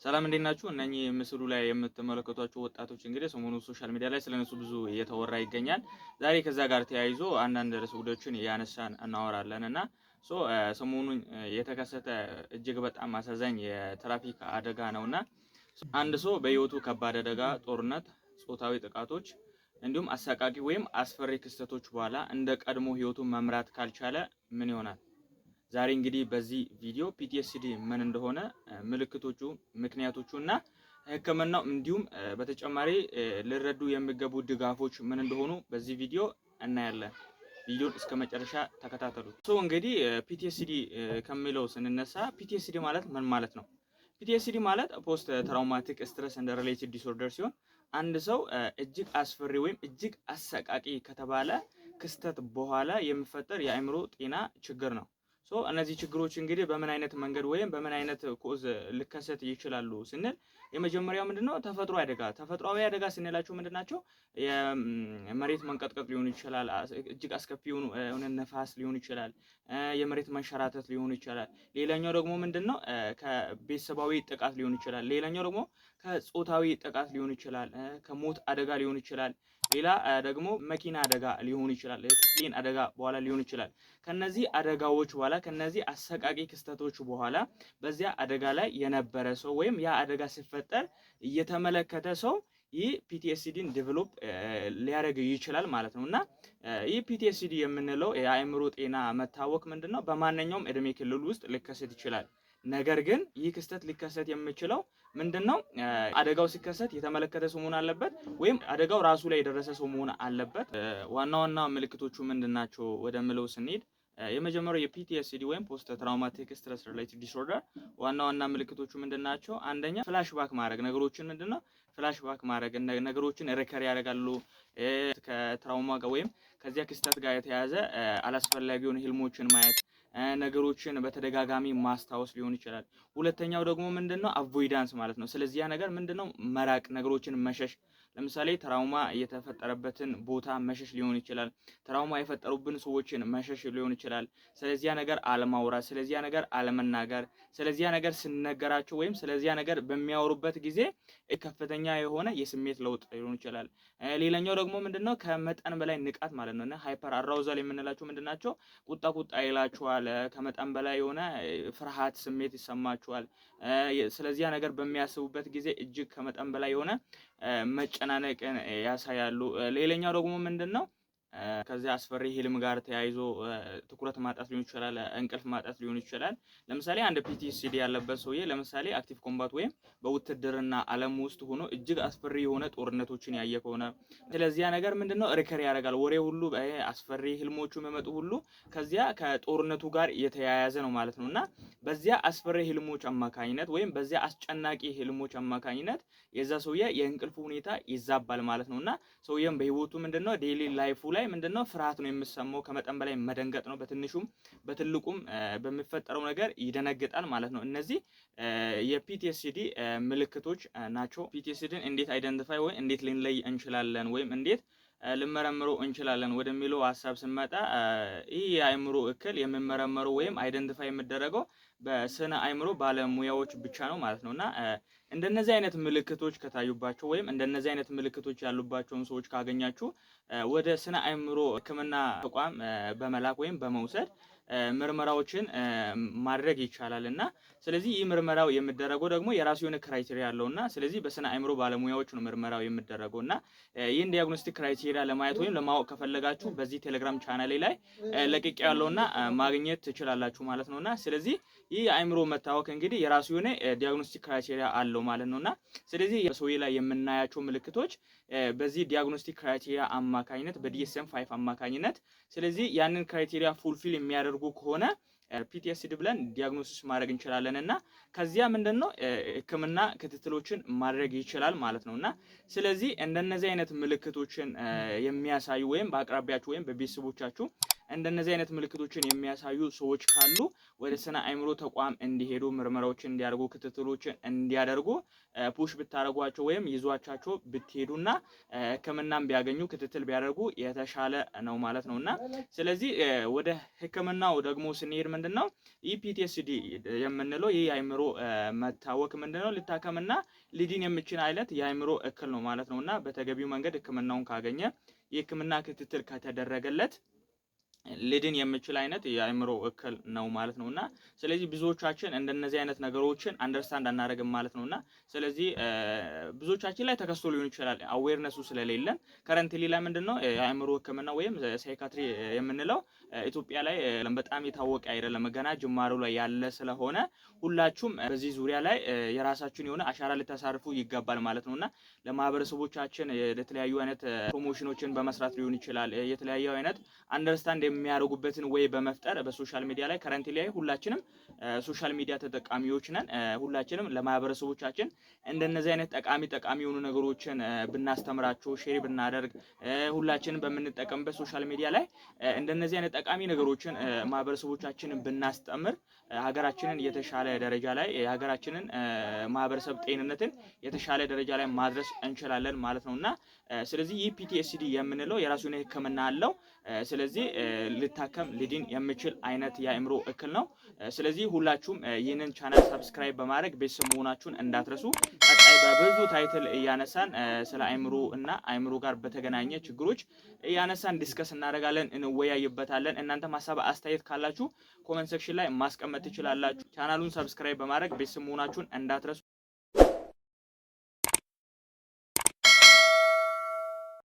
ሰላም እንዴት ናችሁ? እነኚህ ምስሉ ላይ የምትመለከቷቸው ወጣቶች እንግዲህ ሰሞኑን ሶሻል ሚዲያ ላይ ስለነሱ ብዙ እየተወራ ይገኛል። ዛሬ ከዛ ጋር ተያይዞ አንዳንድ ርዕሰ ጉዳዮችን እያነሳን እናወራለን እና ሰሞኑን የተከሰተ እጅግ በጣም አሳዛኝ የትራፊክ አደጋ ነውና አንድ ሰው በህይወቱ ከባድ አደጋ፣ ጦርነት፣ ጾታዊ ጥቃቶች እንዲሁም አሰቃቂ ወይም አስፈሪ ክስተቶች በኋላ እንደ ቀድሞ ህይወቱን መምራት ካልቻለ ምን ይሆናል? ዛሬ እንግዲህ በዚህ ቪዲዮ ፒቲኤስዲ ምን እንደሆነ ምልክቶቹ፣ ምክንያቶቹ እና ህክምናው እንዲሁም በተጨማሪ ልረዱ የሚገቡ ድጋፎች ምን እንደሆኑ በዚህ ቪዲዮ እናያለን። ቪዲዮን እስከ መጨረሻ ተከታተሉት። እንግዲህ ፒቲኤስዲ ከሚለው ስንነሳ ፒቲኤስዲ ማለት ምን ማለት ነው? ፒቲኤስዲ ማለት ፖስት ትራውማቲክ ስትረስ ኤንድ ሪሌትድ ዲስኦርደር ሲሆን አንድ ሰው እጅግ አስፈሪ ወይም እጅግ አሰቃቂ ከተባለ ክስተት በኋላ የሚፈጠር የአእምሮ ጤና ችግር ነው። እነዚህ ችግሮች እንግዲህ በምን አይነት መንገድ ወይም በምን አይነት ኮዝ ሊከሰት ይችላሉ ስንል የመጀመሪያው ምንድነው? ተፈጥሯዊ አደጋ ስንላቸው ምንድናቸው? የመሬት መንቀጥቀጥ ሊሆን ይችላል፣ እጅግ አስከፊ የሆነ ነፋስ ሊሆን ይችላል፣ የመሬት መንሸራተት ሊሆን ይችላል። ሌላኛው ደግሞ ምንድነው? ከቤተሰባዊ ጥቃት ሊሆን ይችላል። ሌላኛው ደግሞ ከጾታዊ ጥቃት ሊሆን ይችላል፣ ከሞት አደጋ ሊሆን ይችላል። ሌላ ደግሞ መኪና አደጋ ሊሆን ይችላል፣ የፕሌን አደጋ በኋላ ሊሆን ይችላል። ከነዚህ አደጋዎች በኋላ ከነዚህ አሰቃቂ ክስተቶች በኋላ በዚያ አደጋ ላይ የነበረ ሰው ወይም ያ አደጋ ሲፈጠር እየተመለከተ ሰው ይህ ፒቲኤስዲን ዴቨሎፕ ሊያደርግ ይችላል ማለት ነው። እና ይህ ፒቲኤስዲ የምንለው የአእምሮ ጤና መታወክ ምንድነው? በማንኛውም እድሜ ክልል ውስጥ ሊከሰት ይችላል። ነገር ግን ይህ ክስተት ሊከሰት የሚችለው ምንድነው? አደጋው ሲከሰት የተመለከተ ሰው መሆን አለበት ወይም አደጋው ራሱ ላይ የደረሰ ሰው መሆን አለበት። ዋና ዋና ምልክቶቹ ምንድናቸው ወደምለው ስንሄድ የመጀመሪያው የፒቲኤስዲ ወይም ፖስት ትራውማቲክ ስትረስ ሪሌትድ ዲስኦርደር ዋና ዋና ምልክቶቹ ምንድናቸው? አንደኛ ፍላሽባክ ማድረግ፣ ነገሮችን ምንድነው ፍላሽባክ ማድረግ፣ ነገሮችን ሪከር ያደርጋሉ። ከትራውማ ጋር ወይም ከዚያ ክስተት ጋር የተያያዘ አላስፈላጊ የሆኑ ህልሞችን ማየት፣ ነገሮችን በተደጋጋሚ ማስታወስ ሊሆን ይችላል። ሁለተኛው ደግሞ ምንድነው? አቮይዳንስ ማለት ነው። ስለዚህ ያ ነገር ምንድነው? መራቅ፣ ነገሮችን መሸሽ። ለምሳሌ ትራውማ የተፈጠረበትን ቦታ መሸሽ ሊሆን ይችላል። ትራውማ የፈጠሩብን ሰዎችን መሸሽ ሊሆን ይችላል። ስለዚህ ነገር አለማውራት፣ ስለዚህ ነገር አለመናገር፣ ስለዚህ ነገር ሲነገራቸው ወይም ስለዚህ ነገር በሚያወሩበት ጊዜ ከፍተኛ የሆነ የስሜት ለውጥ ሊሆን ይችላል። ሌላኛው ደግሞ ምንድነው? ከመጠን በላይ ንቃት ማለት ነው። እና ሃይፐር አራውዛል የምንላቸው ምንድናቸው? ቁጣ ይላችኋል። ከመጠን በላይ የሆነ ፍርሃት ስሜት ይሰማችኋል። ስለዚህ ነገር በሚያስቡበት ጊዜ እጅግ ከመጠን በላይ የሆነ መጨናነቅን ያሳያሉ። ሌላኛው ደግሞ ምንድነው? ከዚህ አስፈሪ ህልም ጋር ተያይዞ ትኩረት ማጣት ሊሆን ይችላል፣ እንቅልፍ ማጣት ሊሆን ይችላል። ለምሳሌ አንድ ፒቲኤስዲ ያለበት ሰውዬ ለምሳሌ አክቲቭ ኮምባት ወይም በውትድርና ዓለም ውስጥ ሆኖ እጅግ አስፈሪ የሆነ ጦርነቶችን ያየ ከሆነ ስለዚህ ነገር ምንድነው? ሪከር ያደርጋል። ወሬ ሁሉ አስፈሪ ህልሞቹ የሚመጡ ሁሉ ከዚያ ከጦርነቱ ጋር የተያያዘ ነው ማለት ነው። እና በዚያ አስፈሪ ህልሞች አማካኝነት ወይም በዚያ አስጨናቂ ህልሞች አማካኝነት የዛ ሰውዬ የእንቅልፉ ሁኔታ ይዛባል ማለት ነው። እና ሰውዬም በህይወቱ ምንድነው ዴይሊ ላይፉ ላይ ምንድነው? ፍርሃት ነው የሚሰማው፣ ከመጠን በላይ መደንገጥ ነው። በትንሹም በትልቁም በሚፈጠረው ነገር ይደነግጣል ማለት ነው። እነዚህ የፒቲኤስዲ ምልክቶች ናቸው። ፒቲኤስዲን እንዴት አይደንቲፋይ ወይ እንዴት ልንለይ እንችላለን ወይም እንዴት ልመረምረው እንችላለን ወደሚለው ሐሳብ ስንመጣ ይህ የአእምሮ እክል የሚመረመረው ወይም አይደንቲፋይ የሚደረገው በስነ አእምሮ ባለሙያዎች ብቻ ነው ማለት ነውና እንደነዚህ አይነት ምልክቶች ከታዩባቸው ወይም እንደነዚህ አይነት ምልክቶች ያሉባቸውን ሰዎች ካገኛችሁ ወደ ስነ አእምሮ ሕክምና ተቋም በመላክ ወይም በመውሰድ ምርመራዎችን ማድረግ ይቻላልና ስለዚህ ይህ ምርመራው የሚደረገው ደግሞ የራሱ የሆነ ክራይቴሪያ አለውና ስለዚህ በስነ አእምሮ ባለሙያዎች ነው ምርመራው የሚደረገውና ይህን ዲያግኖስቲክ ክራይቴሪያ ለማየት ወይም ለማወቅ ከፈለጋችሁ በዚህ ቴሌግራም ቻናሌ ላይ ለቅቄ ያለውና ማግኘት ትችላላችሁ ማለት ነውና ስለዚህ ይህ አእምሮ መታወክ እንግዲህ የራሱ የሆነ ዲያግኖስቲክ ክራይቴሪያ አለው ማለት ነውና ስለዚህ የሰውዬ ላይ የምናያቸው ምልክቶች በዚህ ዲያግኖስቲክ ክራይቴሪያ አማካኝነት በዲኤስኤም-5 አማካኝነት ስለዚህ ያንን ክራይቴሪያ ፉልፊል የሚያደርጉ ከሆነ ፒቲኤስዲ ብለን ዲያግኖሲስ ማድረግ እንችላለንና ከዚያ ምንድነው ህክምና ክትትሎችን ማድረግ ይችላል ማለት ነውና ስለዚህ እንደነዚህ አይነት ምልክቶችን የሚያሳዩ ወይም በአቅራቢያችሁ ወይም በቤተሰቦቻችሁ እንደነዚህ አይነት ምልክቶችን የሚያሳዩ ሰዎች ካሉ ወደ ስነ አእምሮ ተቋም እንዲሄዱ ምርመራዎችን እንዲያደርጉ ክትትሎችን እንዲያደርጉ ፑሽ ብታረጓቸው ወይም ይዟቻቸው ብትሄዱና ሕክምናም ቢያገኙ ክትትል ቢያደርጉ የተሻለ ነው ማለት ነውና ስለዚህ ወደ ሕክምናው ደግሞ ስንሄድ ምንድነው PTSD የምንለው ይህ የአእምሮ መታወክ ምንድነው ሊታከምና ሊድን የሚችል አይነት የአእምሮ እክል ነው ማለት ነውና በተገቢው መንገድ ሕክምናውን ካገኘ የሕክምና ክትትል ከተደረገለት ሊድን የሚችል አይነት የአእምሮ እክል ነው ማለት ነውና ስለዚህ ብዙዎቻችን እንደነዚህ አይነት ነገሮችን አንደርስታንድ አናደርግም ማለት ነውና ስለዚህ ብዙዎቻችን ላይ ተከስቶ ሊሆን ይችላል አዌርነሱ ስለሌለን ከረንትሊ ላይ ምንድነው የአእምሮ ህክምና ወይም ሳይካትሪ የምንለው ኢትዮጵያ ላይ በጣም የታወቀ አይደለም ገና ጅማሩ ላይ ያለ ስለሆነ ሁላችሁም በዚህ ዙሪያ ላይ የራሳችሁን የሆነ አሻራ ልታሳርፉ ይገባል ማለት ነውና ለማህበረሰቦቻችን የተለያዩ አይነት ፕሮሞሽኖችን በመስራት ሊሆን ይችላል የተለያዩ አይነት አንደርስታንድ የሚያደርጉበትን ወይ በመፍጠር በሶሻል ሚዲያ ላይ ከረንትሊ ላይ ሁላችንም ሶሻል ሚዲያ ተጠቃሚዎች ነን ሁላችንም ለማህበረሰቦቻችን እንደነዚህ አይነት ጠቃሚ የሆኑ ነገሮችን ብናስተምራቸው ሼር ብናደርግ ሁላችንም በመንጠቀምበት ሶሻል ሚዲያ ላይ እንደነዚህ አይነት ጠቃሚ ነገሮችን ማህበረሰቦቻችንን ብናስተምር ሀገራችንን የተሻለ ደረጃ ላይ የሀገራችንን ማህበረሰብ ጤንነትን የተሻለ ደረጃ ላይ ማድረስ እንችላለን ማለት ነውና ስለዚህ PTSD የምንለው የራሱን ህክምና አለው ስለዚህ ልታከም ሊድን የሚችል አይነት የአእምሮ እክል ነው ስለዚህ ሁላችሁም ይህንን ቻናል ሰብስክራይብ በማድረግ ቤተሰብ መሆናችሁን እንዳትረሱ ቀጣይ በብዙ ታይትል እያነሳን ስለ አእምሮ እና አእምሮ ጋር በተገናኘ ችግሮች እያነሳን ዲስከስ እናደርጋለን እንወያይበታለን እናንተ ሐሳብ አስተያየት ካላችሁ ኮሜንት ሴክሽን ላይ ማስቀመጥ ትችላላችሁ ቻናሉን ሰብስክራይብ በማድረግ ቤተሰብ መሆናችሁን እንዳትረሱ